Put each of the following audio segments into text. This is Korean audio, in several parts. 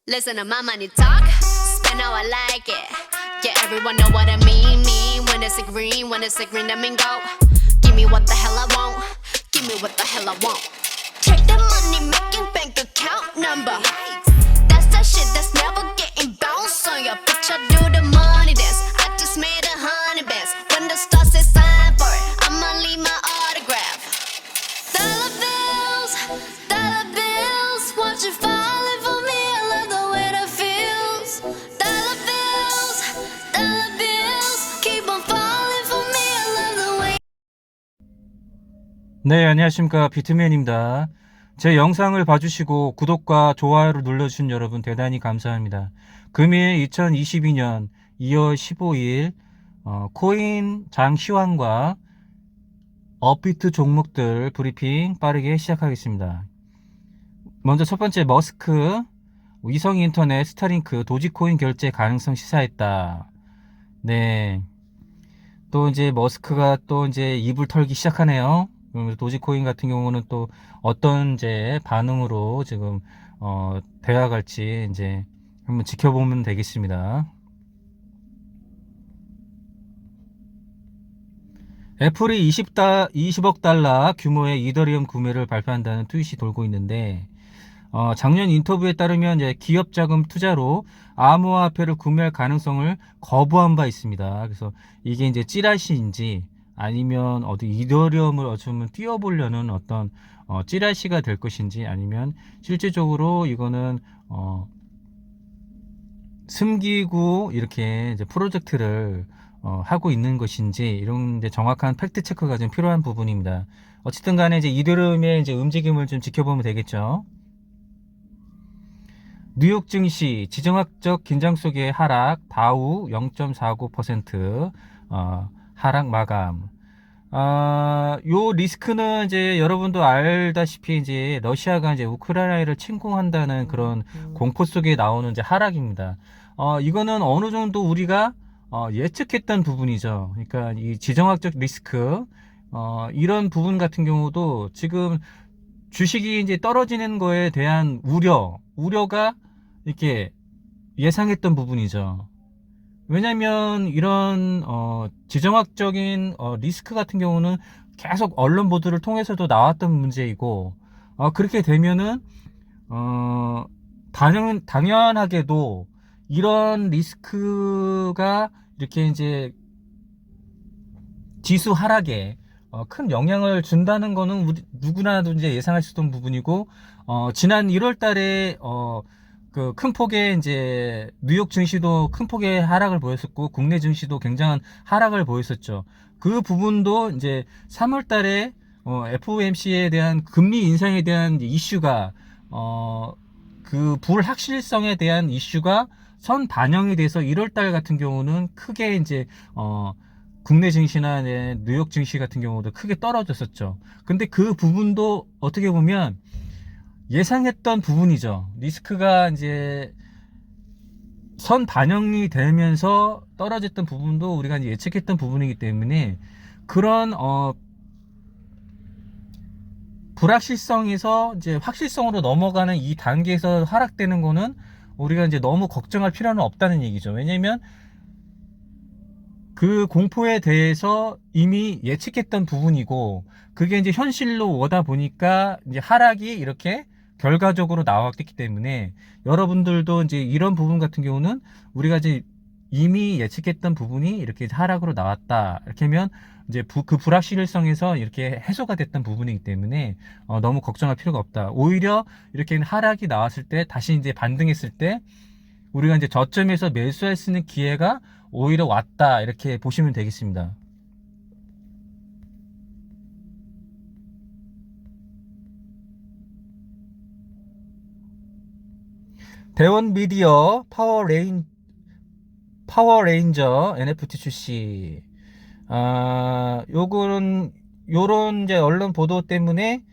Listen to my money talk, spend how I like it. Yeah, everyone know what I mean. When it's a green, I mean go. Give me what the hell I want. Give me what the hell I want. Check the money making bank account number. That's that shit that's never getting bounced on your bitch. I do the money dance. I just made 100 bands. When the star says sign for it, I'ma leave my autograph. Dollar bills, watch it falling for me. I love the way that feels. Dollar bills, keep on falling for me. I love the way. 네, 안녕하십니까. 비트맨입니다. 제 영상을 봐주시고 구독과 좋아요를 눌러주신 여러분 대단히 감사합니다. 금일 2022년 2월 15일 코인 장시황과 업비트 종목들 브리핑 빠르게 시작하겠습니다. 먼저 첫 번째, 머스크 위성인터넷 스타링크 도지코인 결제 가능성 시사했다. 네, 또 이제 머스크가 또 이제 입을 털기 시작하네요. 도지코인 같은 경우는 또 어떤 이제 반응으로 지금 대화갈지 이제 한번 지켜보면 되겠습니다. 애플이 20억 달러 규모의 이더리움 구매를 발표한다는 트윗이 돌고 있는데, 작년 인터뷰에 따르면 이제 기업 자금 투자로 암호화폐를 구매할 가능성을 거부한 바 있습니다. 그래서 이게 이제 찌라시인지 아니면 어디 이더리움을 어쩌면 띄워보려는 어떤 찌라시가 될 것인지, 아니면 실제적으로 이거는 숨기고 이렇게 이제 프로젝트를 하고 있는 것인지, 이런 데 정확한 팩트 체크가 좀 필요한 부분입니다. 어쨌든 간에 이제 이더리움의 이제 움직임을 좀 지켜보면 되겠죠. 뉴욕 증시 지정학적 긴장 속의 하락, 다우 0.49% 하락 마감. 요 리스크는 이제 여러분도 알다시피 이제 러시아가 이제 우크라이나를 침공한다는 그런 공포 속에 나오는 이제 하락입니다. 이거는 어느 정도 우리가 예측했던 부분이죠. 그러니까 이 지정학적 리스크, 이런 부분 같은 경우도 지금 주식이 이제 떨어지는 거에 대한 우려가 이렇게 예상했던 부분이죠. 왜냐면 이런 지정학적인 리스크 같은 경우는 계속 언론 보도를 통해서도 나왔던 문제이고, 그렇게 되면은 당연하게도 이런 리스크가 이렇게 이제 지수 하락에 큰 영향을 준다는 거는 누구나도 이제 예상할 수 있던 부분이고, 지난 1월 달에 그 큰 폭의 이제 뉴욕 증시도 큰 폭의 하락을 보였었고, 국내 증시도 굉장한 하락을 보였었죠. 그 부분도 이제 3월 달에 FOMC에 대한 금리 인상에 대한 이슈가 그 불확실성에 대한 이슈가 선 반영이 돼서 1월 달 같은 경우는 크게 이제 국내 증시나 뉴욕 증시 같은 경우도 크게 떨어졌었죠. 근데 그 부분도 어떻게 보면 예상했던 부분이죠. 리스크가 이제 선 반영이 되면서 떨어졌던 부분도 우리가 이제 예측했던 부분이기 때문에, 그런 불확실성에서 이제 확실성으로 넘어가는 이 단계에서 하락되는 거는 우리가 이제 너무 걱정할 필요는 없다는 얘기죠. 왜냐면 그 공포에 대해서 이미 예측했던 부분이고, 그게 이제 현실로 오다 보니까 이제 하락이 이렇게 결과적으로 나왔기 때문에, 여러분들도 이제 이런 부분 같은 경우는 우리가 이제 이미 예측했던 부분이 이렇게 하락으로 나왔다, 이렇게 하면 이제 그 불확실성에서 이렇게 해소가 됐던 부분이기 때문에 너무 걱정할 필요가 없다. 오히려 이렇게 하락이 나왔을 때 다시 이제 반등했을 때 우리가 이제 저점에서 매수할 수 있는 기회가 오히려 왔다, 이렇게 보시면 되겠습니다. 대원 미디어 파워레인저 NFT 출시. 요거는 요런 이제 언론 보도 때문에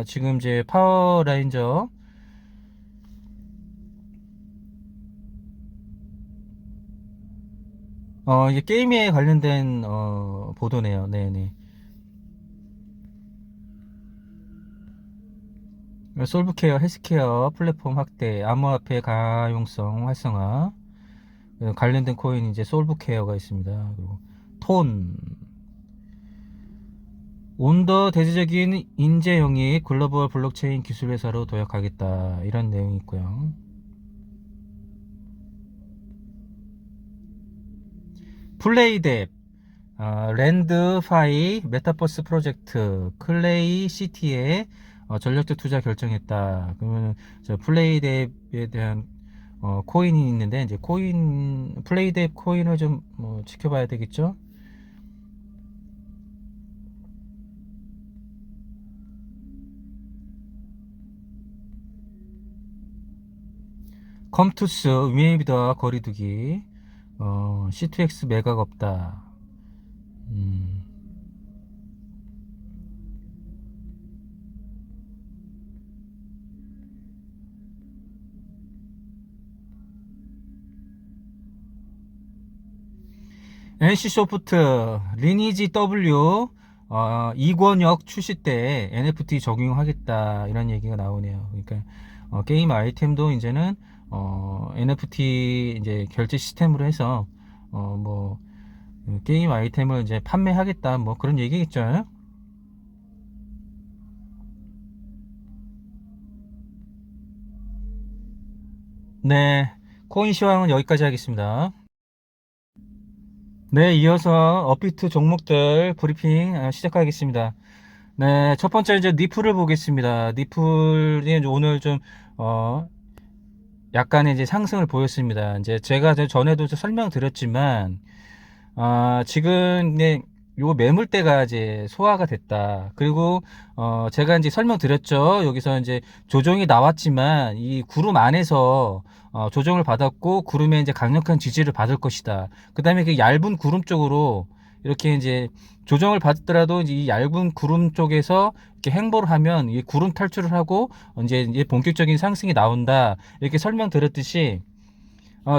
지금 이제 파워레인저 이게 게임에 관련된 보도네요. 네네. 솔브케어 헬스케어 플랫폼 확대, 암호화폐 가용성 활성화, 관련된 코인 이제 솔브케어가 있습니다. 그리고 톤, 온더 대대적인 인재 영입 글로벌 블록체인 기술 회사로 도약하겠다, 이런 내용이 있고요. 플레이뎁, 랜드파이 메타버스 프로젝트 클레이 시티에 전략적 투자 결정했다. 그러면 저 플레이뎁에 대한 코인이 있는데, 이제 플레이뎁 코인을 좀 지켜봐야 되겠죠. 컴투스 위메이비더와 거리두기, C2X 매각 없다. NC소프트 리니지 W 이권역 출시 때 NFT 적용하겠다, 이런 얘기가 나오네요. 그러니까 게임 아이템도 이제는 NFT 이제 결제 시스템으로 해서 뭐 게임 아이템을 이제 판매하겠다, 뭐 그런 얘기겠죠. 네, 코인 시황은 여기까지 하겠습니다. 네, 이어서 업비트 종목들 브리핑 시작하겠습니다. 네, 첫 번째 이제 니플을 보겠습니다. 니플이 이제 오늘 좀 약간의 이제 상승을 보였습니다. 이제 제가 전에도 설명드렸지만 지금 이제 요 매물대가 이제 소화가 됐다. 그리고 제가 이제 설명드렸죠. 여기서 이제 조정이 나왔지만 이 구름 안에서 조정을 받았고, 구름에 이제 강력한 지지를 받을 것이다. 그 다음에 그 얇은 구름 쪽으로 이렇게 이제 조정을 받더라도 이 얇은 구름 쪽에서 이렇게 행보를 하면 이 구름 탈출을 하고 이제 본격적인 상승이 나온다, 이렇게 설명드렸듯이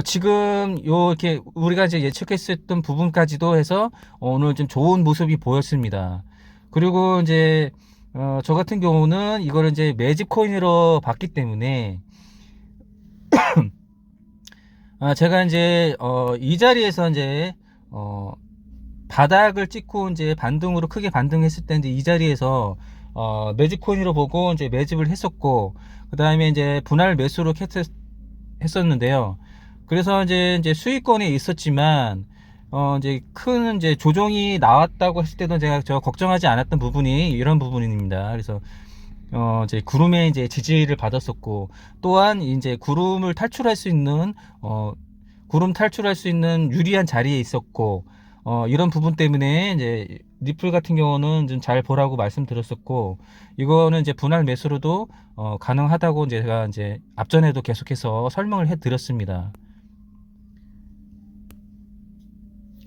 지금 이렇게 우리가 이제 예측했었던 부분까지도 해서 오늘 좀 좋은 모습이 보였습니다. 그리고 이제 저 같은 경우는 이거를 이제 매집 코인으로 봤기 때문에 제가 이제 이 자리에서 이제 바닥을 찍고 이제 반등으로 크게 반등했을 때 이제 이 자리에서 매집 코인으로 보고 이제 매집을 했었고, 그 다음에 이제 분할 매수로 했었는데요. 그래서 이제 수익권에 있었지만 이제 큰 이제 조정이 나왔다고 했을 때도 제가 걱정하지 않았던 부분이 이런 부분입니다. 그래서 이제 구름에 이제 지지를 받았었고, 또한 이제 구름을 탈출할 수 있는 구름 탈출할 수 있는 유리한 자리에 있었고, 이런 부분 때문에 이제 니플 같은 경우는 좀 잘 보라고 말씀드렸었고, 이거는 이제 분할 매수로도 가능하다고 제가 이제 앞전에도 계속해서 설명을 해드렸습니다.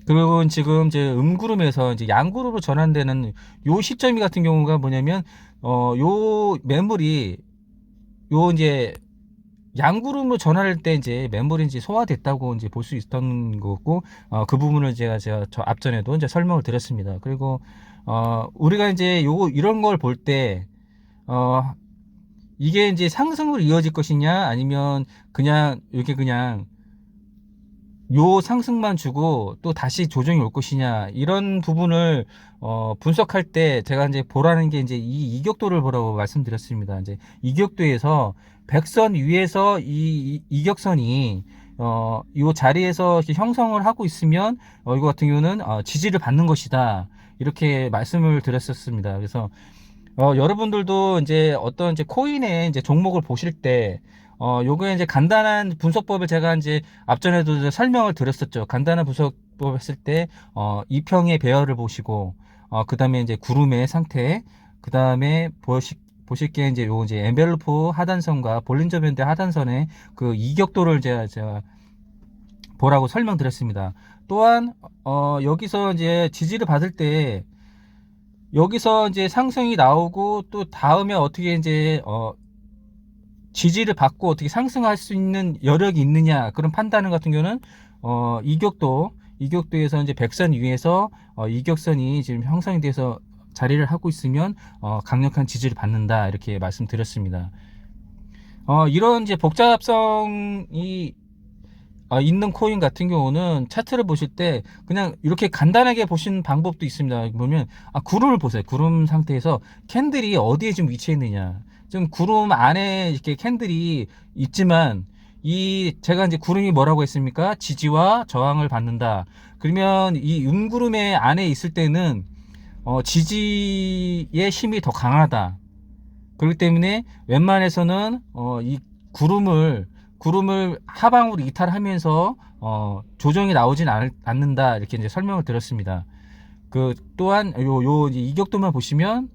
그리고 지금 이제 음구름에서 이제 양구름으로 전환되는 요 시점이 같은 경우가 뭐냐면 요 매물이 요 이제 양구름으로 전환할 때 이제 매물이 이제 소화됐다고 이제 볼 수 있던 거고, 그 부분을 제가 저 앞전에도 이제 설명을 드렸습니다. 그리고 우리가 이제 이런 걸 볼 때 이게 이제 상승으로 이어질 것이냐, 아니면 그냥 이렇게 그냥 요 상승만 주고 또 다시 조정이 올 것이냐, 이런 부분을 분석할 때 제가 이제 보라는 게 이제 이 이격도를 보라고 말씀드렸습니다. 이제 이격도에서 백선 위에서 이 이격선이 요 자리에서 이렇게 형성을 하고 있으면 이거 같은 경우는 지지를 받는 것이다, 이렇게 말씀을 드렸었습니다. 그래서 여러분들도 이제 어떤 이제 코인의 이제 종목을 보실 때 요거에 이제 간단한 분석법을 제가 이제 앞전에도 이제 설명을 드렸었죠. 간단한 분석법 했을 때 이평의 배열을 보시고, 그 다음에 이제 구름의 상태, 그 다음에 보실 게 이제 요 이제 엔벨로프 하단선과 볼린저 밴드 하단선의 그 이격도를 제가 보라고 설명드렸습니다. 또한 여기서 이제 지지를 받을 때 여기서 이제 상승이 나오고, 또 다음에 어떻게 이제 지지를 받고 어떻게 상승할 수 있는 여력이 있느냐, 그런 판단을 같은 경우는 이격도에서 이제 백선 위에서 이격선이 지금 형성이 돼서 자리를 하고 있으면 강력한 지지를 받는다, 이렇게 말씀드렸습니다. 이런 이제 복잡성이 있는 코인 같은 경우는 차트를 보실 때 그냥 이렇게 간단하게 보시는 방법도 있습니다. 보면 구름을 보세요. 구름 상태에서 캔들이 어디에 지금 위치해 있느냐. 지금 구름 안에 이렇게 캔들이 있지만 제가 이제 구름이 뭐라고 했습니까? 지지와 저항을 받는다. 그러면 이 윤구름의 안에 있을 때는 지지의 힘이 더 강하다. 그렇기 때문에 웬만해서는 이 구름을 하방으로 이탈하면서 조정이 나오진 않는다, 이렇게 이제 설명을 드렸습니다. 또한 이격도만 보시면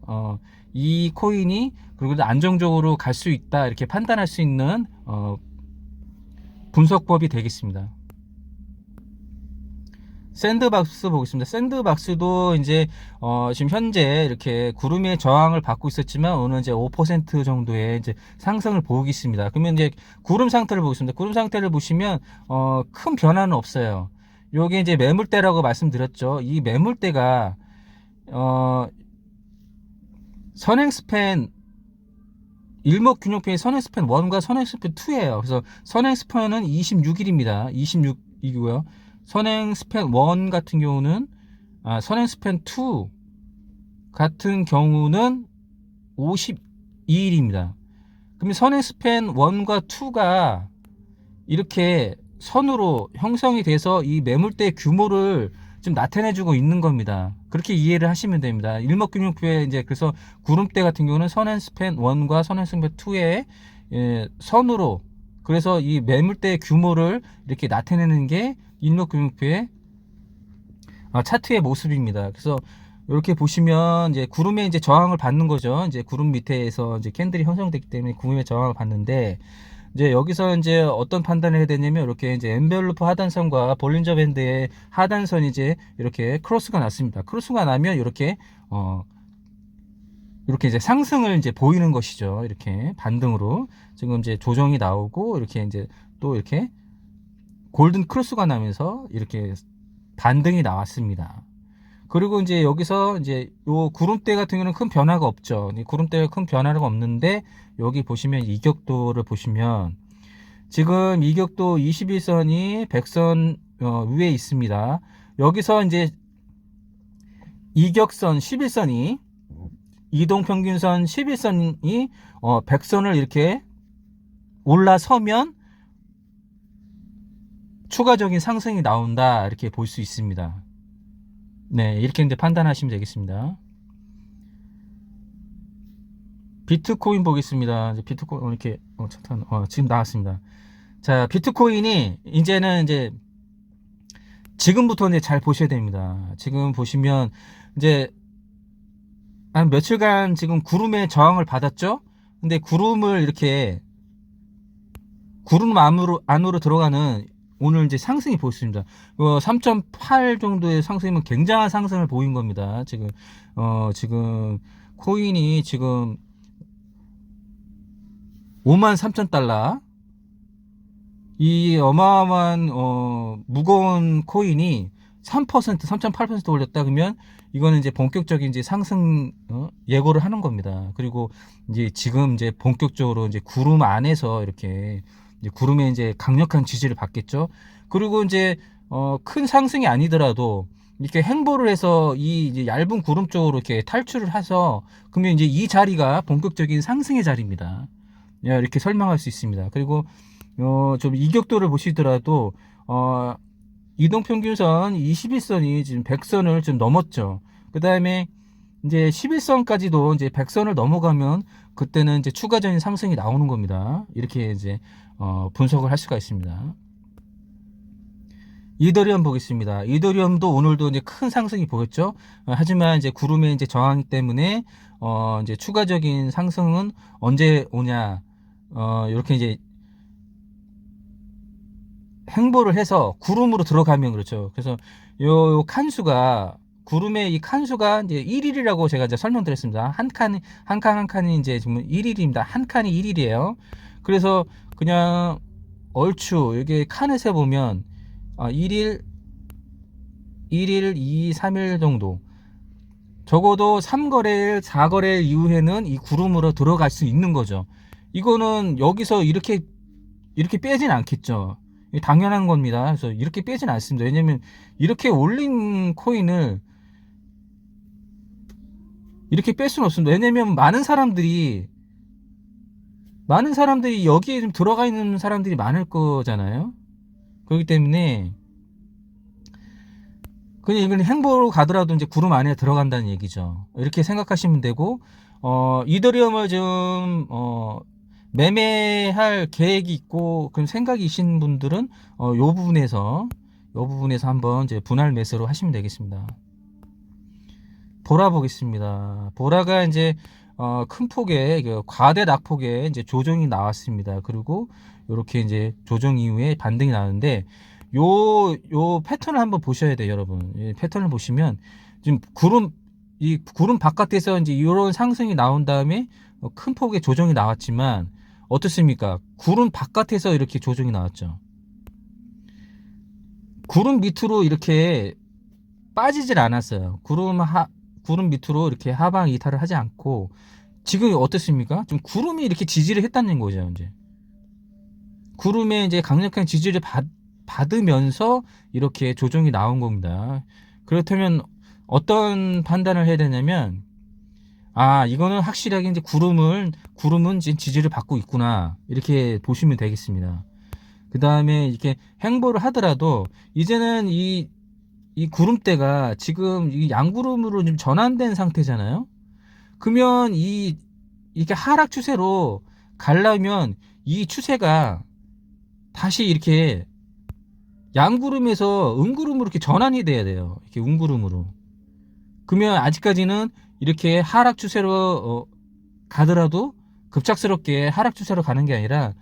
이 코인이 그리고 안정적으로 갈 수 있다, 이렇게 판단할 수 있는 분석법이 되겠습니다. 샌드박스 보겠습니다. 샌드박스도 이제 지금 현재 이렇게 구름의 저항을 받고 있었지만 오늘 이제 5% 정도의 이제 상승을 보이고 있습니다. 그러면 이제 구름 상태를 보겠습니다. 구름 상태를 보시면 큰 변화는 없어요. 요게 이제 매물대라고 말씀드렸죠. 이 매물대가 선행스팬 일목균형표의 선행스팬 1과 선행스팬 2예요. 그래서 선행스팬은 26일입니다. 26이고요. 선행스팬 1 같은 경우는 선행스팬 2 같은 경우는 52일입니다. 그러면 선행스팬 1과 2가 이렇게 선으로 형성이 돼서 이 매물대 규모를 좀 나타내주고 있는 겁니다. 그렇게 이해를 하시면 됩니다. 일목균형표에 이제 그래서 구름대 같은 경우는 선행스팬 1과 선행스팬 2의 선으로, 그래서 이 매물대 규모를 이렇게 나타내는 게 일목균형표의 차트의 모습입니다. 그래서 이렇게 보시면 이제 구름에 이제 저항을 받는 거죠. 이제 구름 밑에서 이제 캔들이 형성됐기 때문에 구름에 저항을 받는데, 이제 여기서 이제 어떤 판단을 해야 되냐면 이렇게 이제 엔벨로프 하단선과 볼린저 밴드의 하단선이 이제 이렇게 크로스가 났습니다. 크로스가 나면 이렇게 이렇게 이제 상승을 이제 보이는 것이죠. 이렇게 반등으로 지금 이제 조정이 나오고 이렇게 이제 또 이렇게 골든 크로스가 나면서 이렇게 반등이 나왔습니다. 그리고 이제 여기서 이제 요 구름대 같은 경우는 큰 변화가 없죠. 구름대가 큰 변화가 없는데 여기 보시면 이격도를 보시면 지금 이격도 21선이 100선 위에 있습니다. 여기서 이제 이격선 11선이 이동평균선 11선이 100선을 이렇게 올라서면 추가적인 상승이 나온다, 이렇게 볼 수 있습니다. 네, 이렇게 이제 판단하시면 되겠습니다. 비트코인 보겠습니다. 이제 비트코인 이렇게 지금 나왔습니다. 자, 비트코인이 이제는 이제 지금부터 이제 잘 보셔야 됩니다. 지금 보시면 이제 한 며칠간 지금 구름의 저항을 받았죠. 근데 구름을 이렇게 구름 안으로 들어가는 오늘 이제 상승이 보였습니다. 3.8 정도의 상승이면 굉장한 상승을 보인 겁니다. 지금 코인이 지금 53,000달러, 이 어마어마한 무거운 코인이 3.8% 올렸다 그러면 이거는 이제 본격적인 이제 상승 예고를 하는 겁니다. 그리고 이제 지금 이제 본격적으로 이제 구름 안에서 이렇게 이제 구름에 이제 강력한 지지를 받겠죠. 그리고 이제 큰 상승이 아니더라도 이렇게 행보를 해서 이 이제 얇은 구름 쪽으로 이렇게 탈출을 해서 그러면 이제 이 자리가 본격적인 상승의 자리입니다. 이렇게 설명할 수 있습니다. 그리고 좀 이격도를 보시더라도 이동평균선 21선이 지금 100선을 좀 넘었죠. 그 다음에 이제 11선까지도 이제 100선을 넘어가면 그때는 이제 추가적인 상승이 나오는 겁니다. 이렇게 이제 분석을 할 수가 있습니다. 이더리움 보겠습니다. 이더리움도 오늘도 이제 큰 상승이 보였죠. 하지만 이제 구름의 이제 저항 때문에 이제 추가적인 상승은 언제 오냐, 이렇게 이제 행보를 해서 구름으로 들어가면 그렇죠. 그래서 요 칸수가 구름의 이 칸수가 이제 1일이라고 제가 이제 설명드렸습니다. 한 칸이 이제 지금 1일입니다. 한 칸이 1일이에요. 그래서 그냥 얼추 여기 칸을 세 보면 1일, 2, 3일 정도, 적어도 3거래일, 4거래일 이후에는 이 구름으로 들어갈 수 있는 거죠. 이거는 여기서 이렇게 빼진 않겠죠. 이게 당연한 겁니다. 그래서 이렇게 빼진 않습니다. 왜냐면 이렇게 올린 코인을 이렇게 뺄 수는 없습니다. 왜냐면 많은 사람들이 여기에 좀 들어가 있는 사람들이 많을 거잖아요. 그렇기 때문에 그냥 이건 행보로 가더라도 이제 구름 안에 들어간다는 얘기죠. 이렇게 생각하시면 되고, 이더리움을 좀 매매할 계획이 있고 그런 생각이신 분들은 요 부분에서 한번 이제 분할 매수로 하시면 되겠습니다. 보라 보겠습니다. 보라가 이제 큰 폭의 과대 낙폭의 이제 조정이 나왔습니다. 그리고 이렇게 이제 조정 이후에 반등이 나는데 요 패턴을 한번 보셔야 돼요, 여러분. 이 패턴을 보시면 지금 이 구름 바깥에서 이제 이런 상승이 나온 다음에 큰 폭의 조정이 나왔지만 어떻습니까? 구름 바깥에서 이렇게 조정이 나왔죠. 구름 밑으로 이렇게 빠지질 않았어요. 구름 밑으로 이렇게 하방 이탈을 하지 않고 지금 어떻습니까? 좀 구름이 이렇게 지지를 했다는 거죠, 이제. 구름에 이제 강력한 지지를 받으면서 이렇게 조정이 나온 겁니다. 그렇다면 어떤 판단을 해야 되냐면, 이거는 확실하게 이제 구름은 지금 지지를 받고 있구나. 이렇게 보시면 되겠습니다. 그 다음에 이렇게 행보를 하더라도 이제는 이 구름대가 지금 이 양구름으로 좀 전환된 상태잖아요. 그러면 이렇게 하락 추세로 가려면 이 추세가 다시 이렇게 양구름에서 음구름으로 이렇게 전환이 돼야 돼요. 이렇게 음구름으로. 그러면 아직까지는 이렇게 하락 추세로 가더라도 급작스럽게 하락 추세로 가는 게 아니라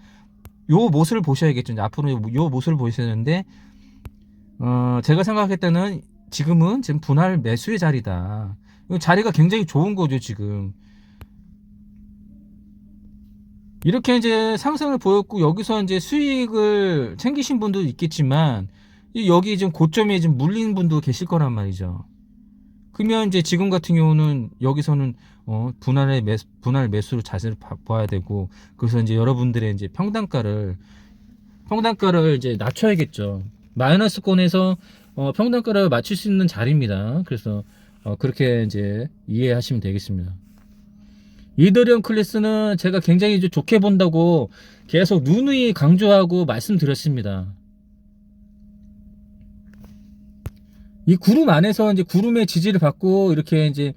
요 모습을 보셔야겠죠. 이제 앞으로 요 모습을 보셔야 되는데, 제가 생각할 때는 지금 분할 매수의 자리다. 자리가 굉장히 좋은 거죠, 지금. 이렇게 이제 상승을 보였고, 여기서 이제 수익을 챙기신 분도 있겠지만, 여기 지금 고점에 지금 물린 분도 계실 거란 말이죠. 그러면 이제 지금 같은 경우는 여기서는 분할 매수로 자세를 봐야 되고, 그래서 이제 여러분들의 이제 평단가를 이제 낮춰야겠죠. 마이너스권에서 평단가를 맞출 수 있는 자리입니다. 그래서 그렇게 이제 이해하시면 되겠습니다. 이더리움 클래스는 제가 굉장히 좋게 본다고 계속 누누이 강조하고 말씀드렸습니다. 이 구름 안에서 이제 구름의 지지를 받고 이렇게 이제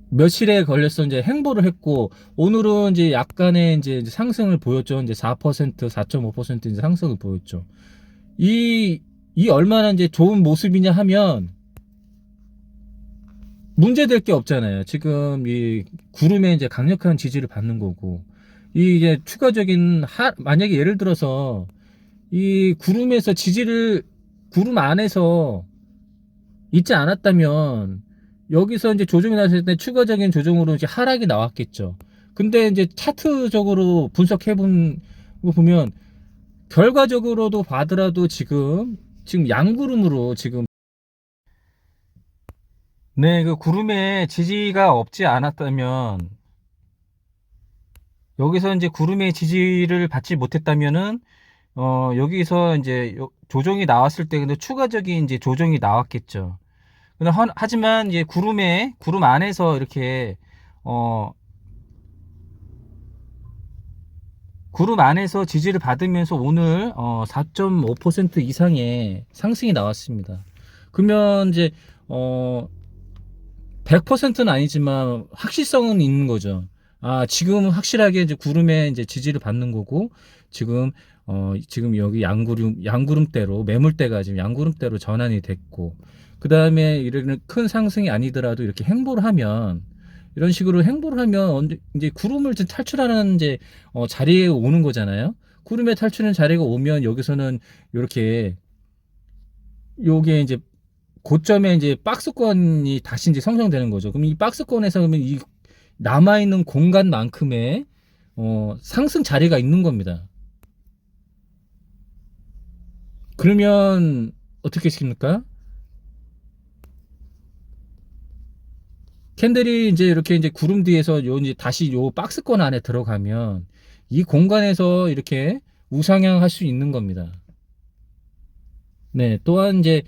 며칠에 걸려서 이제 행보를 했고, 오늘은 이제 약간의 이제 상승을 보였죠. 이제 4%, 4.5% 이제 상승을 보였죠. 이 얼마나 이제 좋은 모습이냐 하면 문제될 게 없잖아요. 지금 이 구름에 이제 강력한 지지를 받는 거고, 이게 추가적인 만약에 예를 들어서 이 구름에서 구름 안에서 있지 않았다면 여기서 이제 조정이 났을 때 추가적인 조정으로 이제 하락이 나왔겠죠. 근데 이제 차트적으로 분석해 보면 결과적으로도 봐더라도 지금 양구름으로 지금 그 구름에 지지가 없지 않았다면, 여기서 이제 구름의 지지를 받지 못했다면은 여기서 이제 조정이 나왔을 때 근데 추가적인 이제 조정이 나왔겠죠. 하지만 이제 구름 안에서 이렇게 구름 안에서 지지를 받으면서 오늘 4.5% 이상의 상승이 나왔습니다. 그러면 이제 100%는 아니지만 확실성은 있는 거죠. 지금 확실하게 이제 구름에 이제 지지를 받는 거고, 지금 여기 양구름대로 매물대가 지금 양구름대로 전환이 됐고, 그 다음에 이런 큰 상승이 아니더라도 이렇게 행보를 하면, 이런 식으로 행보를 하면 이제 구름을 탈출하는 이제 자리에 오는 거잖아요. 구름에 탈출하는 자리가 오면 여기서는 이렇게 요게 이제 고점에 이제 박스권이 다시 이제 형성되는 거죠. 그럼 이 박스권에서 그러면 이 남아있는 공간만큼의 상승 자리가 있는 겁니다. 그러면 어떻게 시킵니까? 캔들이 이제 이렇게 이제 구름 뒤에서 요 이제 다시 요 박스권 안에 들어가면 이 공간에서 이렇게 우상향 할 수 있는 겁니다. 네, 또한 이제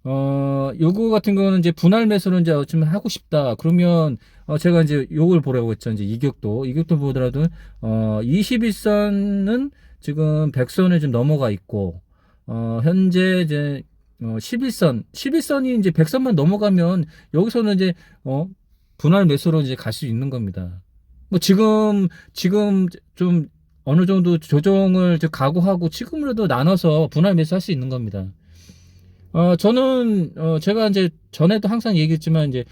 요거 같은 경우는 이제 분할 매수를 이제 좀 하고 싶다. 그러면 제가 이제 요걸 보라고 했죠. 이제 이격도 보더라도 21선은 지금 100선을 좀 넘어가 있고 현재 이제 11선이 이제 100선만 넘어가면 여기서는 이제 분할 매수로 이제 갈 수 있는 겁니다. 뭐 지금 좀 어느 정도 조정을 이제 각오하고 지금이라도 나눠서 분할 매수할 수 있는 겁니다. 저는 제가 이제 전에도 항상 얘기했지만 이제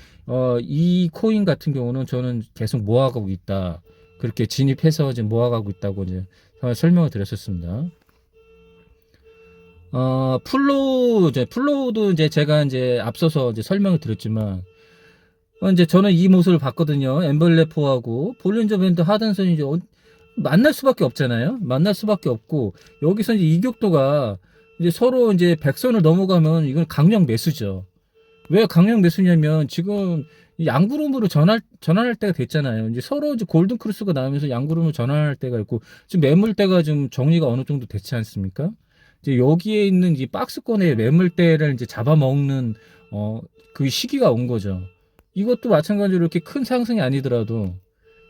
이 코인 같은 경우는 저는 계속 모아가고 있다. 그렇게 진입해서 지금 모아가고 있다고 이제 설명을 드렸었습니다. 플로우도 이제 제가 이제 앞서서 이제 설명을 드렸지만 이제 저는 이 모습을 봤거든요. 엠블레포하고 볼린저 밴드 하단선이 이제 만날 수밖에 없잖아요. 만날 수밖에 없고 여기서 이제 이격도가 이제 서로 이제 100선을 넘어가면 이건 강력 매수죠. 왜 강력 매수냐면 지금 양구름으로 전환할 때가 됐잖아요. 이제 서로 이제 골든 크루스가 나오면서 양구름으로 전환할 때가 있고 지금 매물대가 좀 정리가 어느 정도 됐지 않습니까? 이제 여기에 있는 이 박스권의 매물대를 이제 잡아먹는 그 시기가 온 거죠. 이것도 마찬가지로 이렇게 큰 상승이 아니더라도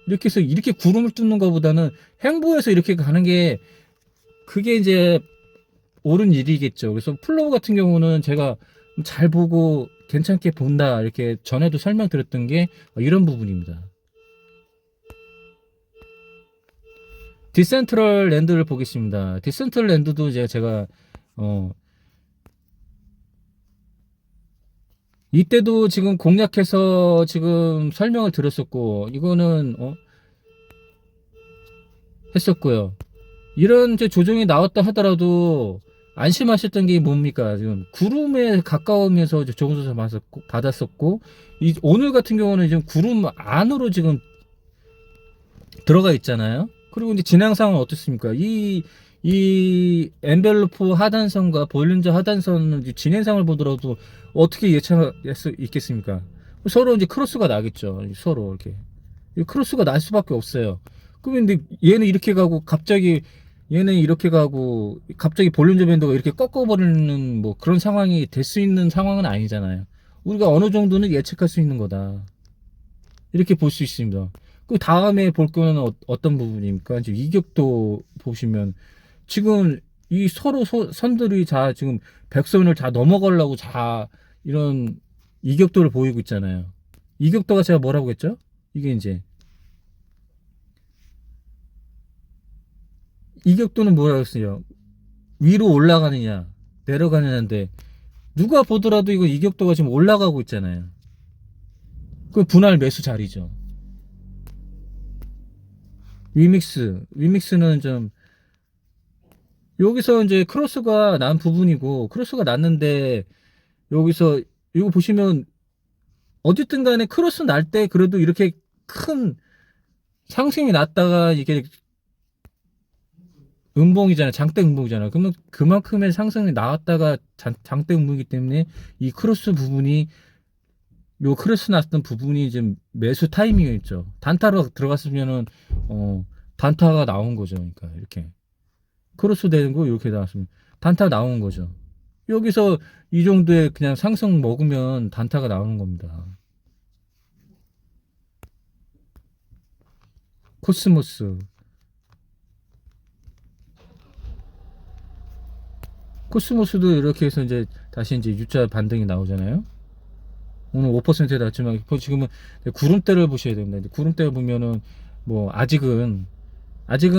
이렇게 해서 이렇게 구름을 뚫는 것보다는 행보해서 이렇게 가는 게 그게 이제 옳은 일이겠죠. 그래서 플로우 같은 경우는 제가 잘 보고 괜찮게 본다 이렇게 전에도 설명드렸던 게 이런 부분입니다. 디센트럴 랜드를 보겠습니다. 디센트럴 랜드도 이제 제가 이때도 지금 공략해서 지금 설명을 드렸었고 이거는 했었고요. 이런 이제 조정이 나왔다 하더라도 안심하셨던 게 뭡니까? 지금 구름에 가까우면서 조정조사 받았었고 오늘 같은 경우는 지금 구름 안으로 지금 들어가 있잖아요. 그리고 이제 진행상은 어떻습니까? 이 엔벨로프 하단선과 볼린저 하단선은 진행상을 보더라도 어떻게 예측할 수 있겠습니까? 서로 이제 크로스가 나겠죠. 서로 이렇게 크로스가 날 수밖에 없어요. 그러면 근데 얘는 이렇게 가고 갑자기 얘는 이렇게 가고 갑자기 볼린저 밴드가 이렇게 꺾어버리는 뭐 그런 상황이 될 수 있는 상황은 아니잖아요. 우리가 어느 정도는 예측할 수 있는 거다. 이렇게 볼 수 있습니다. 그 다음에 볼 거는 어떤 부분입니까? 이제 이격도 보시면 지금 이 서로 선들이 다 지금 100선을 다 넘어가려고 다 이런 이격도를 보이고 있잖아요. 이격도가 제가 뭐라고 했죠? 이게 이제 이격도는 뭐라고 했어요? 위로 올라가느냐 내려가느냐인데 누가 보더라도 이거 이격도가 지금 올라가고 있잖아요. 그 분할 매수 자리죠. 위믹스는 좀 여기서 이제 크로스가 난 부분이고 크로스가 났는데 여기서 이거 보시면 어쨌든 간에 크로스 날 때 그래도 이렇게 큰 상승이 났다가 이게 음봉이잖아요. 장대 음봉이잖아요. 그러면 그만큼의 상승이 나왔다가 장대 음봉이기 때문에 이 크로스 부분이 요 크로스 났던 부분이 지금 매수 타이밍이었죠. 단타로 들어갔으면은 단타가 나온 거죠. 그러니까 이렇게 크로스 되는 거 이렇게 나왔으면 단타 나온 거죠. 여기서 이 정도의 그냥 상승 먹으면 단타가 나오는 겁니다. 코스모스도 이렇게 해서 이제 다시 이제 U자 반등이 나오잖아요. 오늘 5%에 났지만 지금은 구름대를 보셔야 됩니다. 구름대를 보면은 뭐 아직은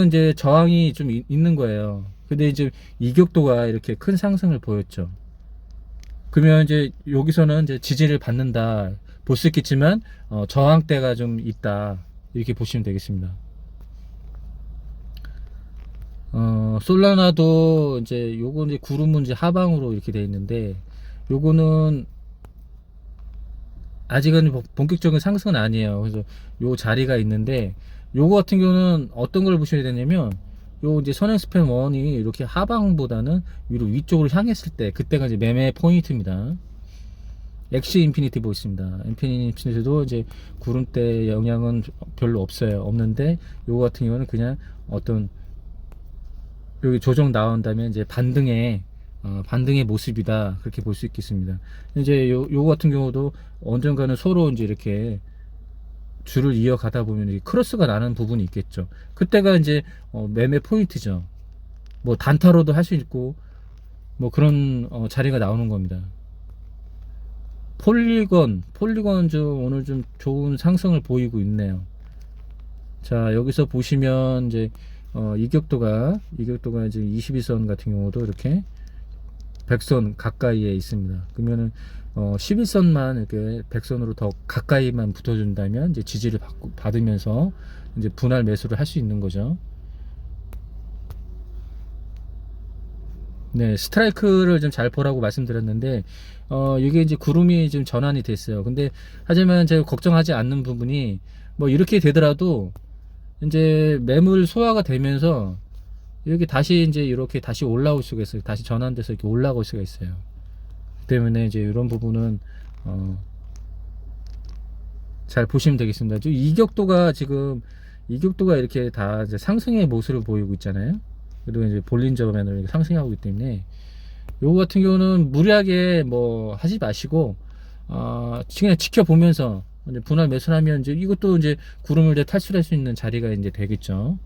이제 저항이 좀 있는 거예요. 근데 이제 이격도가 이렇게 큰 상승을 보였죠. 그러면 이제 여기서는 이제 지지를 받는다 볼 수 있겠지만 저항대가 좀 있다 이렇게 보시면 되겠습니다. 솔라나도 이제 요거 이제 구름은 이제 하방으로 이렇게 돼 있는데 요거는 아직은 본격적인 상승은 아니에요. 그래서 요 자리가 있는데 요거 같은 경우는 어떤 걸 보셔야 되냐면 요 이제 선행 스팬 1이 이렇게 하방보다는 위로 위쪽으로 향했을 때 그때가 이제 매매 포인트입니다. 엑시 인피니티 보겠습니다. 인피니티도 이제 구름대 영향은 별로 없는데 요거 같은 경우는 그냥 어떤 여기 조정 나온다면 이제 반등의 모습이다, 그렇게 볼 수 있겠습니다. 이제 요거 같은 경우도 언젠가는 서로 이제 이렇게 줄을 이어가다 보면 이 크로스가 나는 부분이 있겠죠. 그때가 이제 매매 포인트죠. 뭐 단타로도 할 수 있고 뭐 그런 자리가 나오는 겁니다. 폴리건 좀 오늘 좀 좋은 상승을 보이고 있네요. 자, 여기서 보시면 이제 이격도가 이제 21선 같은 경우도 이렇게 100선 가까이에 있습니다. 그러면은 11선만 이렇게 100선으로 더 가까이만 붙어준다면 이제 지지를 받으면서 이제 분할 매수를 할 수 있는 거죠. 네, 스트라이크를 좀 잘 보라고 말씀드렸는데, 이게 이제 구름이 좀 전환이 됐어요. 근데, 하지만 제가 걱정하지 않는 부분이, 뭐 이렇게 되더라도, 이제 매물 소화가 되면서, 이렇게 다시 이제 이렇게 다시 올라올 수가 있어요. 다시 전환돼서 이렇게 올라올 수가 있어요. 그 때문에 이제 이런 부분은, 잘 보시면 되겠습니다. 이격도가 이렇게 다 이제 상승의 모습을 보이고 있잖아요. 그리고 이제 볼린저 밴드로 상승하고 있기 때문에 요거 같은 경우는 무리하게 뭐 하지 마시고 그냥 지켜보면서 이제 분할 매수하면 이제 이것도 이제 구름을 이제 탈출할 수 있는 자리가 이제 되겠죠.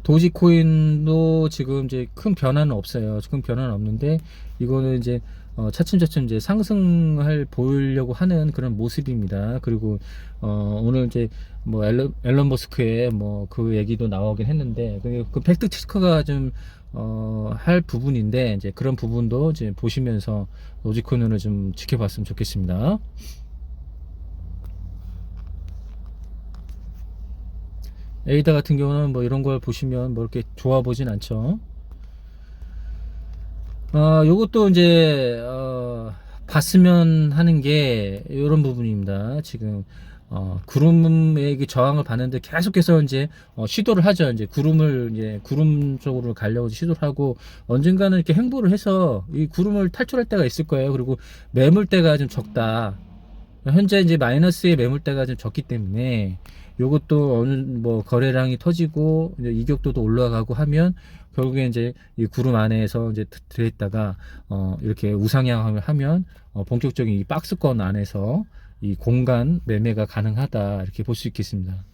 도지코인도 지금 이제 큰 변화는 없어요. 큰 변화는 없는데 이거는 이제 차츰차츰 이제 상승할 보이려고 하는 그런 모습입니다. 그리고 오늘 이제 뭐 앨런 머스크의 뭐 그 얘기도 나오긴 했는데 그 팩트 체크가 좀 할 부분인데 이제 그런 부분도 이제 보시면서 도지코인을 좀 지켜봤으면 좋겠습니다. 에이다 같은 경우는 뭐 이런 걸 보시면 뭐 이렇게 좋아 보진 않죠. 요것도 이제 봤으면 하는 게 이런 부분입니다. 지금 구름의 저항을 받는데 계속해서 이제 시도를 하죠. 이제 구름 쪽으로 가려고 시도를 하고 언젠가는 이렇게 행보를 해서 이 구름을 탈출할 때가 있을 거예요. 그리고 매물대가 좀 적다. 현재 이제 마이너스의 매물대가 좀 적기 때문에 요것도 어느 뭐 거래량이 터지고 이제 이격도도 올라가고 하면 결국에 이제 이 구름 안에서 이제 들어있다가 이렇게 우상향을 하면 본격적인 이 박스권 안에서 이 공간 매매가 가능하다, 이렇게 볼 수 있겠습니다.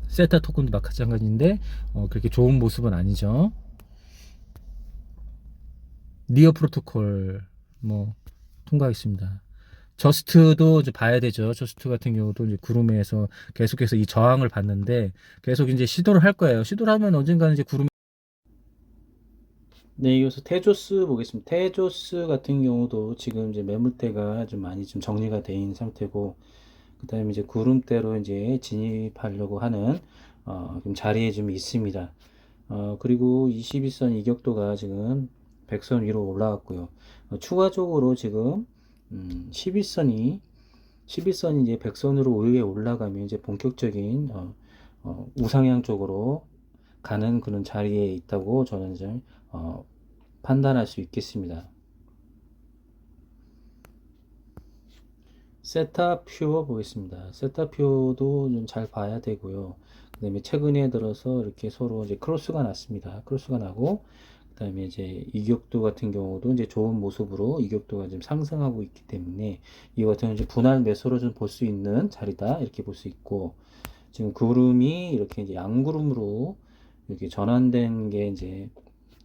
세타 토큰도 마찬가지인데 그렇게 좋은 모습은 아니죠. 니어 프로토콜 뭐 통과했습니다. 저스트도 이제 봐야 되죠. 저스트 같은 경우도 이제 구름에서 계속해서 이 저항을 받는데 계속 이제 시도를 할 거예요. 시도를 하면 언젠가는 이제 구름. 네, 이어서 테조스 보겠습니다. 테조스 같은 경우도 지금 이제 매물대가 좀 많이 좀 정리가 돼 있는 상태고, 그 다음에 이제 구름대로 이제 진입하려고 하는 좀 자리에 좀 있습니다. 그리고 21선 이격도가 지금 100선 위로 올라왔고요. 추가적으로 지금 11선이 이제 100선으로 위에 올라가면 이제 본격적인 우상향 쪽으로 가는 그런 자리에 있다고 저는 이제 판단할 수 있겠습니다. 세타퓨어 보겠습니다. 세타퓨어도 좀 잘 봐야 되고요. 그 다음에 최근에 들어서 이렇게 서로 이제 크로스가 났습니다. 크로스가 나고, 그 다음에 이제 이격도 같은 경우도 이제 좋은 모습으로 이격도가 좀 상승하고 있기 때문에 이 같은 이제 분할 매수로 좀 볼 수 있는 자리다, 이렇게 볼 수 있고, 지금 구름이 이렇게 이제 양구름으로 이렇게 전환된 게 이제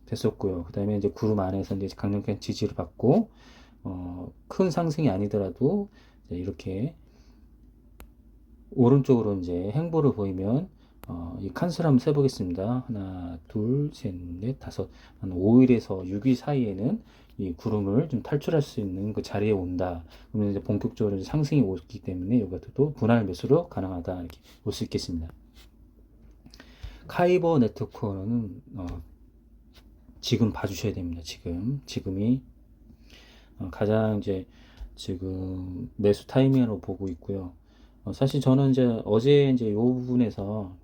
됐었고요. 그 다음에 이제 구름 안에서 이제 강력한 지지를 받고, 큰 상승이 아니더라도 이렇게 오른쪽으로 이제 행보를 보이면 이 칸수를 한번 세보겠습니다. 하나, 둘, 셋, 넷, 다섯, 한 5일에서 6일 사이에는 이 구름을 좀 탈출할 수 있는 그 자리에 온다. 그러면 이제 본격적으로 이제 상승이 오기 때문에 이것도 분할 매수로 가능하다, 이렇게 볼 수 있겠습니다. 카이버 네트워크는 지금 봐주셔야 됩니다. 지금이 가장 이제 지금 매수 타이밍으로 보고 있고요. 사실 저는 이제 어제 이제 이 부분에서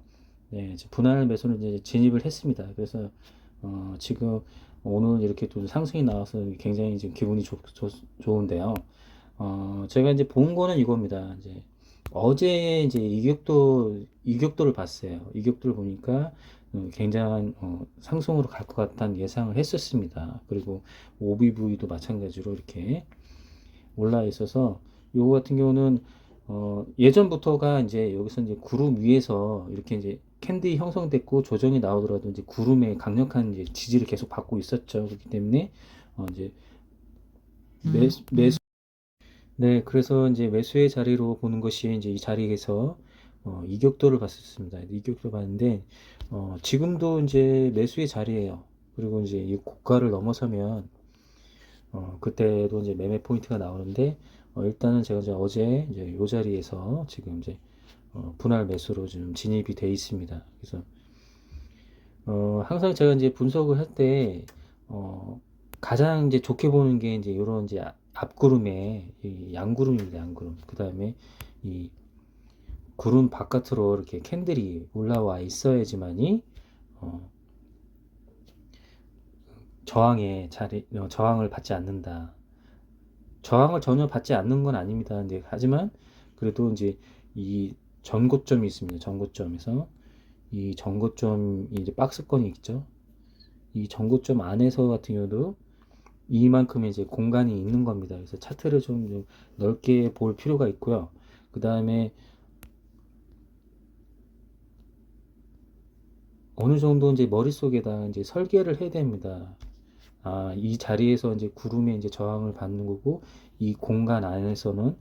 네, 이제 분할 매수를 이제 진입을 했습니다. 그래서 지금 오늘 이렇게 또 상승이 나와서 굉장히 지금 기분이 좋은데요. 제가 이제 본 거는 이겁니다. 이제 어제 이제 이격도를 봤어요. 이격도를 보니까 굉장한 상승으로 갈 것 같다는 예상을 했었습니다. 그리고 OBV도 마찬가지로 이렇게 올라 있어서 요거 같은 경우는 예전부터가 이제 여기서 이제 구름 위에서 이렇게 이제 캔디 형성됐고 조정이 나오더라도 이제 구름의 강력한 이제 지지를 계속 받고 있었죠. 그렇기 때문에 이제 매수 네, 그래서 이제 매수의 자리로 보는 것이 이제 이 자리에서 이격도를 봤었습니다. 이격도 봤는데 지금도 이제 매수의 자리예요. 그리고 이제 이 고가를 넘어서면 그때도 이제 매매 포인트가 나오는데 일단은 제가 이제 어제 이제 요 자리에서 지금 이제 분할 매수로 좀 진입이 돼 있습니다. 그래서 항상 제가 이제 분석을 할 때 가장 이제 좋게 보는 게 이제 요런 이제 앞구름에 이 양구름입니다. 양구름. 그 다음에 이 구름 바깥으로 이렇게 캔들이 올라와 있어야지만이 저항을 받지 않는다. 저항을 전혀 받지 않는 건 아닙니다. 근데 하지만 그래도 이제 이 전고점이 있습니다. 전고점에서 이 전고점 이제 박스권이 있죠. 이 전고점 안에서 같은 경우도 이만큼의 이제 공간이 있는 겁니다. 그래서 차트를 좀 넓게 볼 필요가 있고요. 그 다음에 어느 정도 이제 머릿속에다 이제 설계를 해야 됩니다. 이 자리에서 이제 구름에 이제 저항을 받는 거고, 이 공간 안에서는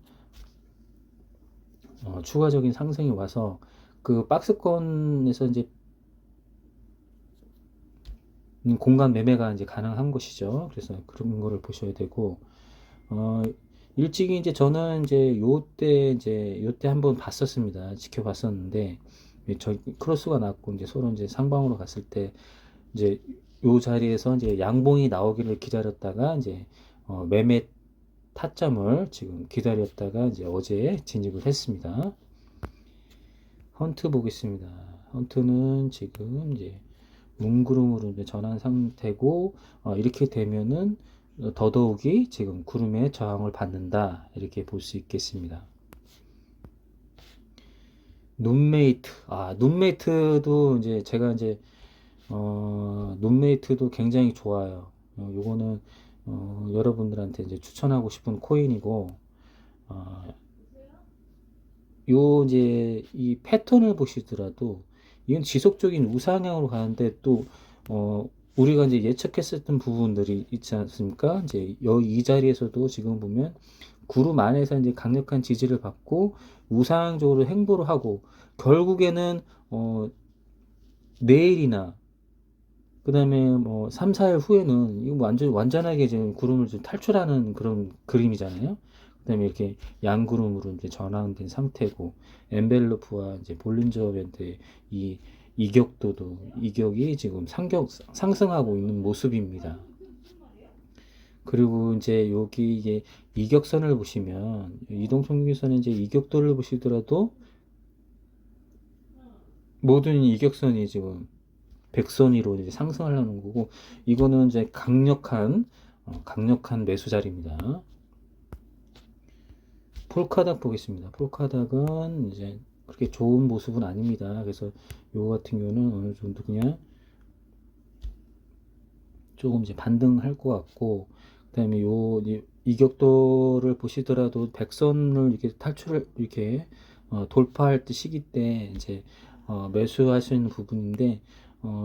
추가적인 상승이 와서 그 박스권에서 이제 공간 매매가 이제 가능한 것이죠. 그래서 그런 거를 보셔야 되고, 일찍이 이제 저는 이제 요때 한번 봤었습니다. 지켜봤었는데, 저 크로스가 났고 이제 서로 이제 상방으로 갔을 때 이제 요 자리에서 이제 양봉이 나오기를 기다렸다가 이제 매매 타점을 지금 기다렸다가 이제 어제 진입을 했습니다. 헌트 보겠습니다. 헌트는 지금 이제 뭉구름으로 이제 전환 상태고 이렇게 되면은 더더욱이 지금 구름의 저항을 받는다 이렇게 볼 수 있겠습니다. 눈메이트도 이제 제가 이제 눈메이트도 굉장히 좋아요. 요거는 여러분들한테 이제 추천하고 싶은 코인이고 요 이제 이 패턴을 보시더라도 이건 지속적인 우상향으로 가는데 또 우리가 이제 예측했었던 부분들이 있지 않습니까? 이제 이 자리에서도 지금 보면 구름 안에서 이제 강력한 지지를 받고 우상향적으로 행보를 하고 결국에는 내일이나 그 다음에 뭐 3, 4일 후에는 이거 완전하게 지금 구름을 좀 탈출하는 그런 그림이잖아요. 그 다음에 이렇게 양구름으로 이제 전환된 상태고 엔벨로프와 이제 볼린저 밴드의 이 이격이 지금 상승하고 있는 모습입니다. 그리고 이제 여기 이게 이격선을 보시면 이동평균선은 이제 이격도를 보시더라도 모든 이격선이 지금 백선위로 이제 상승하려는 거고 이거는 이제 강력한 매수 자리입니다. 폴카닥 보겠습니다. 폴카닥은 이제 그렇게 좋은 모습은 아닙니다. 그래서 요거 같은 경우는 어느 정도 그냥 조금 이제 반등할 것 같고 그다음에 요 이격도를 보시더라도 백선을 이렇게 이렇게 돌파할 때 시기 때 이제 매수하시는 부분인데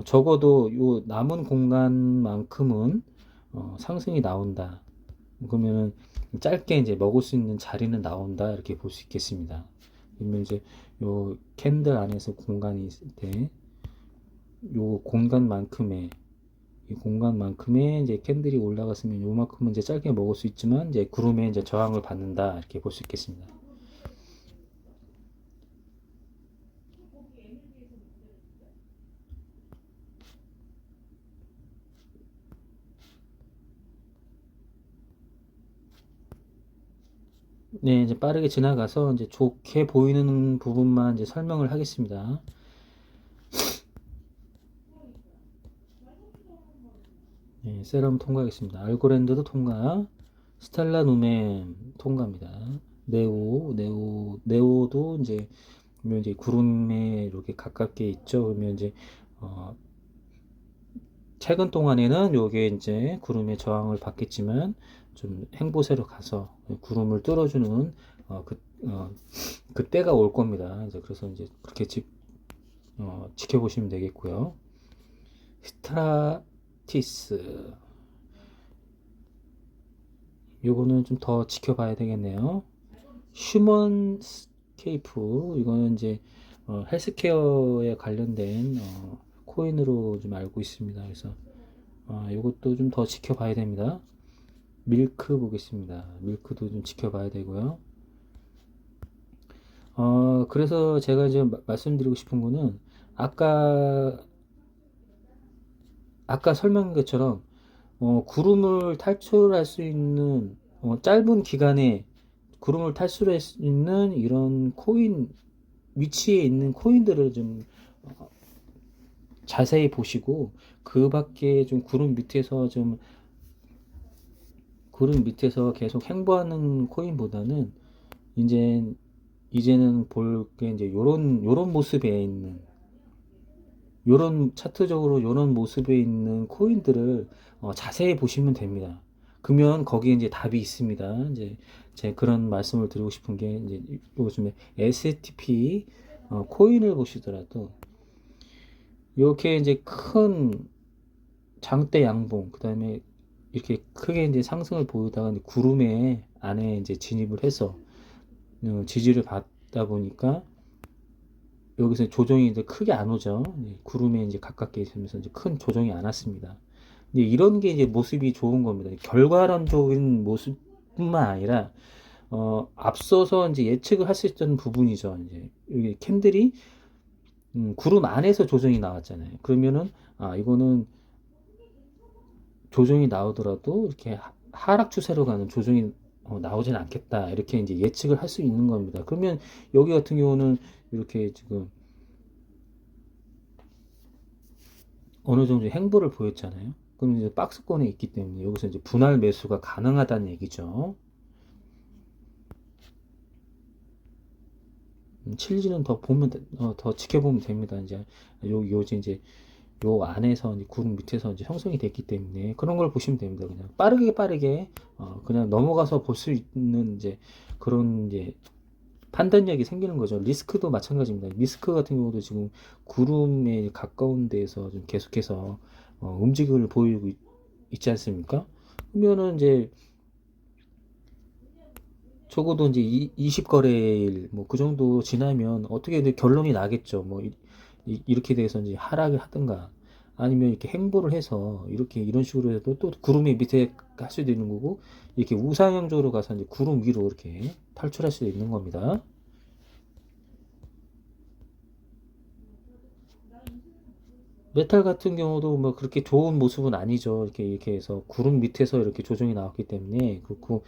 적어도 요 남은 공간만큼은 상승이 나온다. 그러면은 짧게 이제 먹을 수 있는 자리는 나온다 이렇게 볼 수 있겠습니다. 그러면 이제 요 캔들 안에서 공간이 있을 때 요 공간만큼의 이제 캔들이 올라갔으면 요만큼은 이제 짧게 먹을 수 있지만 이제 구름에 이제 저항을 받는다 이렇게 볼 수 있겠습니다. 네, 이제 빠르게 지나가서 이제 좋게 보이는 부분만 이제 설명을 하겠습니다. 네, 세럼 통과하겠습니다. 알고랜드도 통과. 스텔라 누멘 통과입니다. 네오도 이제 그러면 이제 구름에 이렇게 가깝게 있죠. 그러면 이제 어, 최근 동안에는 요게 이제 구름의 저항을 받겠지만 좀 행보세로 가서 구름을 뚫어주는 그때가 올 겁니다. 이제 그래서 이제 그렇게 지켜보시면 되겠고요. 스트라티스 요거는 좀 더 지켜봐야 되겠네요. 휴먼스케이프 이거는 이제 헬스케어에 관련된 코인으로 좀 알고 있습니다. 그래서 이것도 좀 더 지켜봐야 됩니다. 밀크 보겠습니다. 밀크도 좀 지켜봐야 되고요. 그래서 제가 이제 말씀드리고 싶은 거는 아까 설명한 것처럼 구름을 탈출할 수 있는 짧은 기간에 구름을 탈출할 수 있는 이런 코인 위치에 있는 코인들을 좀 자세히 보시고 그 밖에 좀 구름 밑에서 계속 행보하는 코인보다는 이제는 볼 게 이제 요런 모습에 있는 요런 차트적으로 요런 모습에 있는 코인들을 자세히 보시면 됩니다. 그러면 거기에 이제 답이 있습니다. 이제 제 그런 말씀을 드리고 싶은 게 이제 요즘에 STP 코인을 보시더라도 이렇게 이제 큰 장대 양봉, 그 다음에 이렇게 크게 이제 상승을 보이다가 이제 구름에 안에 이제 진입을 해서 지지를 받다 보니까 여기서 조정이 이제 크게 안 오죠. 구름에 이제 가깝게 있으면서 이제 큰 조정이 안 왔습니다. 이제 이런 게 이제 모습이 좋은 겁니다. 결과론적인 모습뿐만 아니라 앞서서 이제 예측을 할 수 있던 부분이죠. 이제 여기 캔들이 구름 안에서 조정이 나왔잖아요. 그러면은 이거는 조정이 나오더라도 이렇게 하락 추세로 가는 조정이 나오진 않겠다. 이렇게 이제 예측을 할 수 있는 겁니다. 그러면 여기 같은 경우는 이렇게 지금 어느 정도 행보를 보였잖아요. 그럼 이제 박스권에 있기 때문에 여기서 이제 분할 매수가 가능하다는 얘기죠. 7지는 더 지켜보면 됩니다. 이제 이제 요 안에서 이제 구름 밑에서 이제 형성이 됐기 때문에 그런 걸 보시면 됩니다. 그냥 빠르게 그냥 넘어가서 볼 수 있는 이제 그런 이제 판단력이 생기는 거죠. 리스크도 마찬가지입니다. 리스크 같은 경우도 지금 구름에 가까운 데에서 좀 계속해서 움직임을 보이고 있지 않습니까? 그러면은 이제 적어도 이제 20거래일 뭐 그 정도 지나면 어떻게든 결론이 나겠죠. 뭐 이렇게 돼서 이제 하락을 하든가 아니면 이렇게 행보를 해서 이렇게 이런 식으로 해도 또 구름의 밑에 갈 수도 있는 거고 이렇게 우상향적으로 가서 이제 구름 위로 이렇게 탈출할 수도 있는 겁니다. 메탈 같은 경우도 뭐 그렇게 좋은 모습은 아니죠. 이렇게 해서 구름 밑에서 이렇게 조정이 나왔기 때문에 그렇고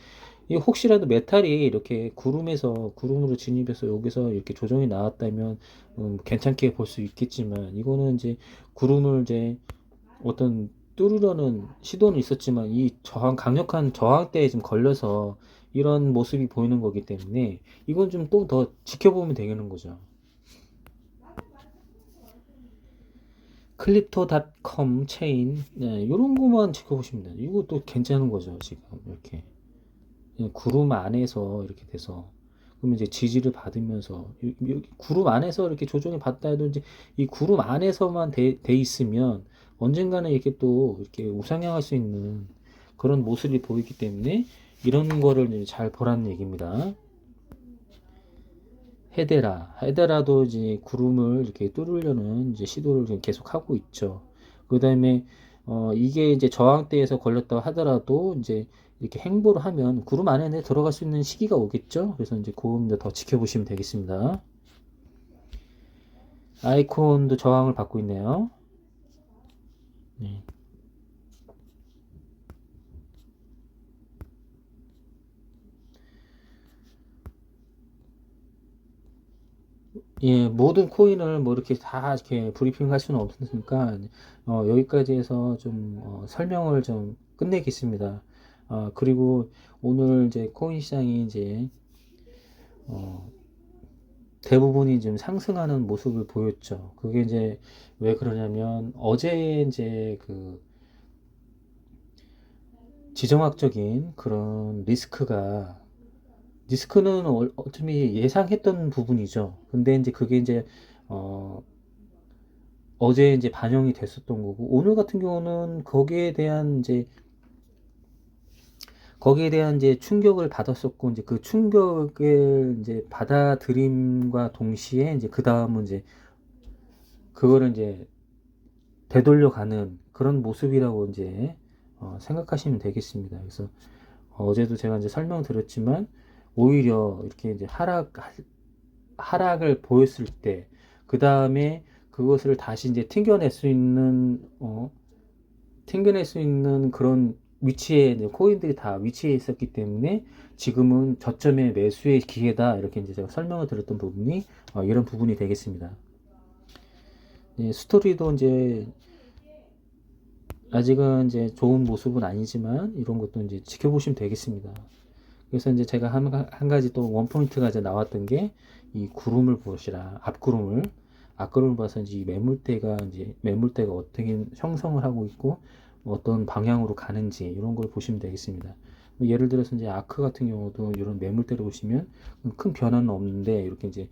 이 혹시라도 메탈이 이렇게 구름으로 진입해서 여기서 이렇게 조정이 나왔다면 괜찮게 볼 수 있겠지만 이거는 이제 구름을 이제 어떤 뚫으려는 시도는 있었지만 이 강력한 저항대에 좀 걸려서 이런 모습이 보이는 거기 때문에 이건 좀 또 더 지켜보면 되겠는 거죠. 클립토닷컴 체인 이런 거만 지켜보시면 돼요. 이것도 괜찮은 거죠. 지금 이렇게 구름 안에서 이렇게 돼서 그러면 이제 지지를 받으면서 구름 안에서 이렇게 조정이 받다 해도 이제 이 구름 안에서만 돼 있으면 언젠가는 이렇게 또 이렇게 우상향할 수 있는 그런 모습이 보이기 때문에 이런 거를 이제 잘 보라는 얘기입니다. 헤데라도 이제 구름을 이렇게 뚫으려는 이제 시도를 지금 계속 하고 있죠. 그 다음에 이게 이제 저항대에서 걸렸다고 하더라도 이제 이렇게 행보를 하면 구름 안에 들어갈 수 있는 시기가 오겠죠. 그래서 이제 그거 더 지켜보시면 되겠습니다. 아이콘도 저항을 받고 있네요. 네. 예, 모든 코인을 뭐 이렇게 다 이렇게 브리핑 할 수는 없으니까, 여기까지 해서 좀, 설명을 좀 끝내겠습니다. 그리고 오늘 이제 코인 시장이 이제, 어, 대부분이 좀 상승하는 모습을 보였죠. 그게 이제 왜 그러냐면, 어제 이제 그 지정학적인 그런 리스크는 어차피 예상했던 부분이죠. 근데 이제 그게 이제, 어, 어제 이제 반영이 됐었던 거고, 오늘 같은 경우는 거기에 대한 이제 충격을 받았었고, 이제 그 충격을 이제 받아들임과 동시에 이제 그 다음은 이제 그거를 이제 되돌려가는 그런 모습이라고 이제 생각하시면 되겠습니다. 그래서 어제도 제가 이제 설명드렸지만, 오히려 이렇게 이제 하락을 보였을 때, 그 다음에 그것을 다시 이제 튕겨낼 수 있는 그런 위치에 이제 코인들이 다 위치해 있었기 때문에 지금은 저점의 매수의 기회다. 이렇게 이제 제가 설명을 드렸던 부분이 이런 부분이 되겠습니다. 예, 스토리도 이제 아직은 이제 좋은 모습은 아니지만 이런 것도 이제 지켜보시면 되겠습니다. 그래서 이제 제가 한 가지 또 원포인트가 이제 나왔던 게 이 구름을 보시라. 앞구름을 봐서 이제 이 매물대가 어떻게 형성을 하고 있고 어떤 방향으로 가는지 이런 걸 보시면 되겠습니다. 뭐 예를 들어서 이제 아크 같은 경우도 이런 매물대를 보시면 큰 변화는 없는데 이렇게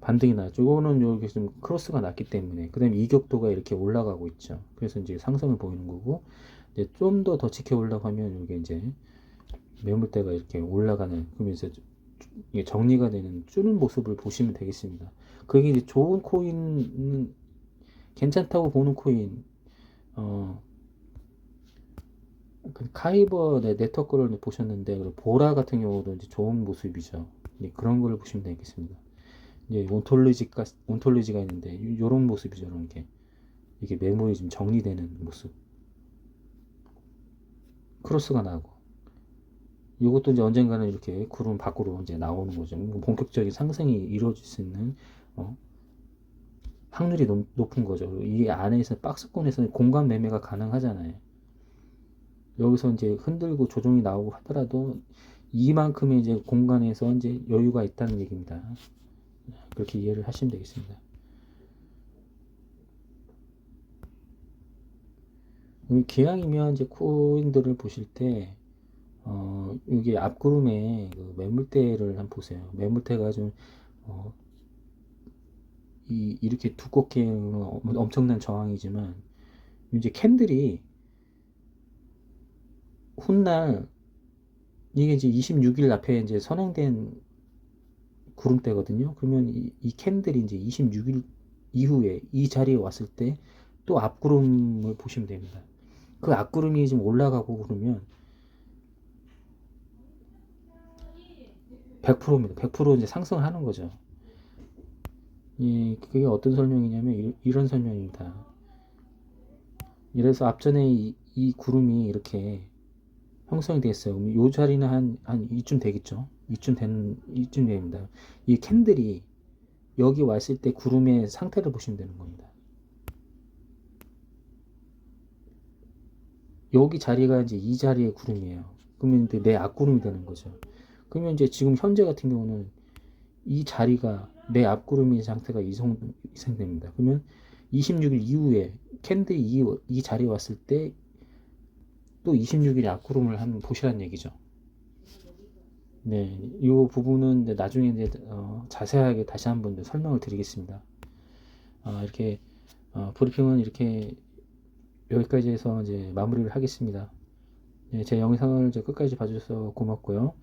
반등이 나죠. 이거는 여기 좀 크로스가 났기 때문에 그다음에 이격도가 이렇게 올라가고 있죠. 그래서 이제 상승을 보이는 거고 이제 좀 더 지켜보려고 하면 이게 이제 매물대가 이렇게 올라가는 그러면 이제 이게 정리가 되는 주는 모습을 보시면 되겠습니다. 그게 이제 좋은 코인 괜찮다고 보는 코인 그 카이버 네트워크를 보셨는데 그리고 보라 같은 경우도 이제 좋은 모습이죠. 그런 걸 보시면 되겠습니다. 이제 온톨로지가 있는데 이런 모습이죠. 이게 매물이 좀 정리되는 모습. 크로스가 나고 이것도 이제 언젠가는 이렇게 구름 밖으로 이제 나오는 거죠. 본격적인 상승이 이루어질 수 있는 확률이 높은 거죠. 이 안에서 박스권에서 공간 매매가 가능하잖아요. 여기서 이제 흔들고 조정이 나오고 하더라도 이만큼의 이제 공간에서 이제 여유가 있다는 얘기입니다. 그렇게 이해를 하시면 되겠습니다. 기왕이면 이제 코인들을 보실 때, 여기 앞구름에 그 매물대를 한번 보세요. 매물대가 좀, 이렇게 두껍게 엄청난 저항이지만, 이제 캔들이 훗날, 이게 이제 26일 앞에 이제 선행된 구름대거든요. 그러면 이 캔들이 이제 26일 이후에 이 자리에 왔을 때 또 앞구름을 보시면 됩니다. 그 앞구름이 지금 올라가고 그러면 100%입니다. 100% 이제 상승하는 거죠. 그게 어떤 설명이냐면 이런 설명입니다. 이래서 앞전에 이 구름이 이렇게 형성이 됐어요. 그럼 이 자리는 한 이쯤 되겠죠. 이쯤 됩니다. 이 캔들이 여기 왔을 때 구름의 상태를 보시면 되는 겁니다. 여기 자리가 이제 이 자리의 구름이에요. 그러면 이제 내 앞구름이 되는 거죠. 그러면 이제 지금 현재 같은 경우는 이 자리가 내 앞구름인 상태가 이상됩니다. 그러면 26일 이후에 캔들이 이 자리에 왔을 때 또 26일의 앞구름을 한번 보시라는 얘기죠. 네, 이 부분은 이제 나중에 이제 자세하게 다시 한번 설명을 드리겠습니다. 이렇게 브리핑은 이렇게 여기까지 해서 이제 마무리를 하겠습니다. 네, 제 영상을 이제 끝까지 봐주셔서 고맙고요.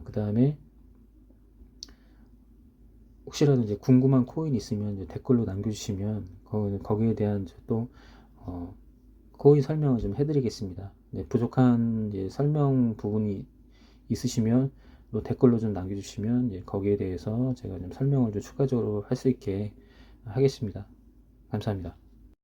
그 다음에 혹시라도 이제 궁금한 코인 있으면 이제 댓글로 남겨주시면 거기에 대한 또 코인 설명을 좀 해드리겠습니다. 네, 부족한 이제 설명 부분이 있으시면 또 댓글로 좀 남겨주시면 이제 거기에 대해서 제가 좀 설명을 좀 추가적으로 할 수 있게 하겠습니다. 감사합니다.